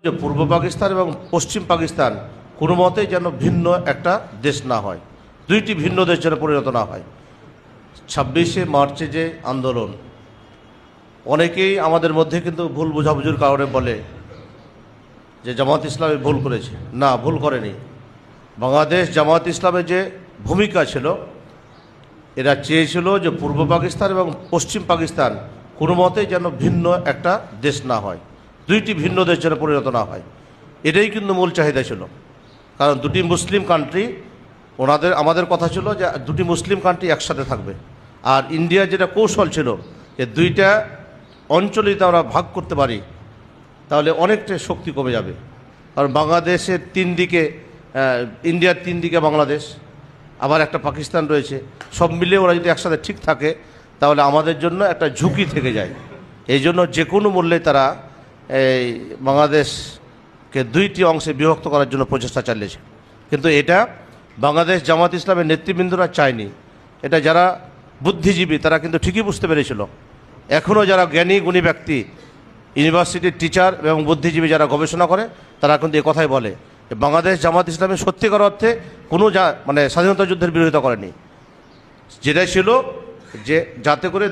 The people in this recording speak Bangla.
যে পূর্ব পাকিস্তান এবং পশ্চিম পাকিস্তান কোনো মতেই যেন ভিন্ন একটা দেশ না হয়, দুইটি ভিন্ন দেশ যেন পরিণত না হয়। 26শে মার্চে যে আন্দোলন, অনেকেই আমাদের মধ্যে কিন্তু ভুল বোঝাবুঝির কারণে বলে যে জামাত ইসলামে ভুল করেছে। না, ভুল করেনি। বাংলাদেশ জামাত ইসলামের যে ভূমিকা ছিল, এরা চেয়েছিল যে পূর্ব পাকিস্তান এবং পশ্চিম পাকিস্তান কোনো মতেই যেন ভিন্ন একটা দেশ না হয়, দুইটি ভিন্ন দেশ যেন পরিণত না হয়। এটাই কিন্তু মূল চাহিদা ছিল। কারণ দুটি মুসলিম কান্ট্রি, আমাদের কথা ছিল যে দুটি মুসলিম কান্ট্রি একসাথে থাকবে। আর ইন্ডিয়ার যেটা কৌশল ছিল যে দুইটা অঞ্চলে যদি আমরা ভাগ করতে পারি তাহলে অনেকটা শক্তি কমে যাবে। কারণ বাংলাদেশের তিন দিকে, ইন্ডিয়ার তিন দিকে বাংলাদেশ, আবার একটা পাকিস্তান রয়েছে, সব মিলিয়ে ওরা যদি একসাথে ঠিক থাকে তাহলে আমাদের জন্য একটা ঝুঁকি থেকে যায়। এই জন্য যে কোনো মূল্যে তারা এই বাংলাদেশকে দুইটি অংশে বিভক্ত করার জন্য প্রচেষ্টা চালিয়েছে। কিন্তু এটা বাংলাদেশ জামাত ইসলামের নেতৃবৃন্দরা চায়নি। এটা যারা বুদ্ধিজীবী তারা কিন্তু ঠিকই বুঝতে পেরেছিল। এখনও যারা জ্ঞানী গুণী ব্যক্তি, ইউনিভার্সিটির টিচার এবং বুদ্ধিজীবী যারা গবেষণা করে, তারা কিন্তু এ কথাই বলে যে বাংলাদেশ জামাত ইসলামের সত্যিকার অর্থে কোনো স্বাধীনতা যুদ্ধের বিরোধিতা করেনি। যেটা ছিল যে যাতে করে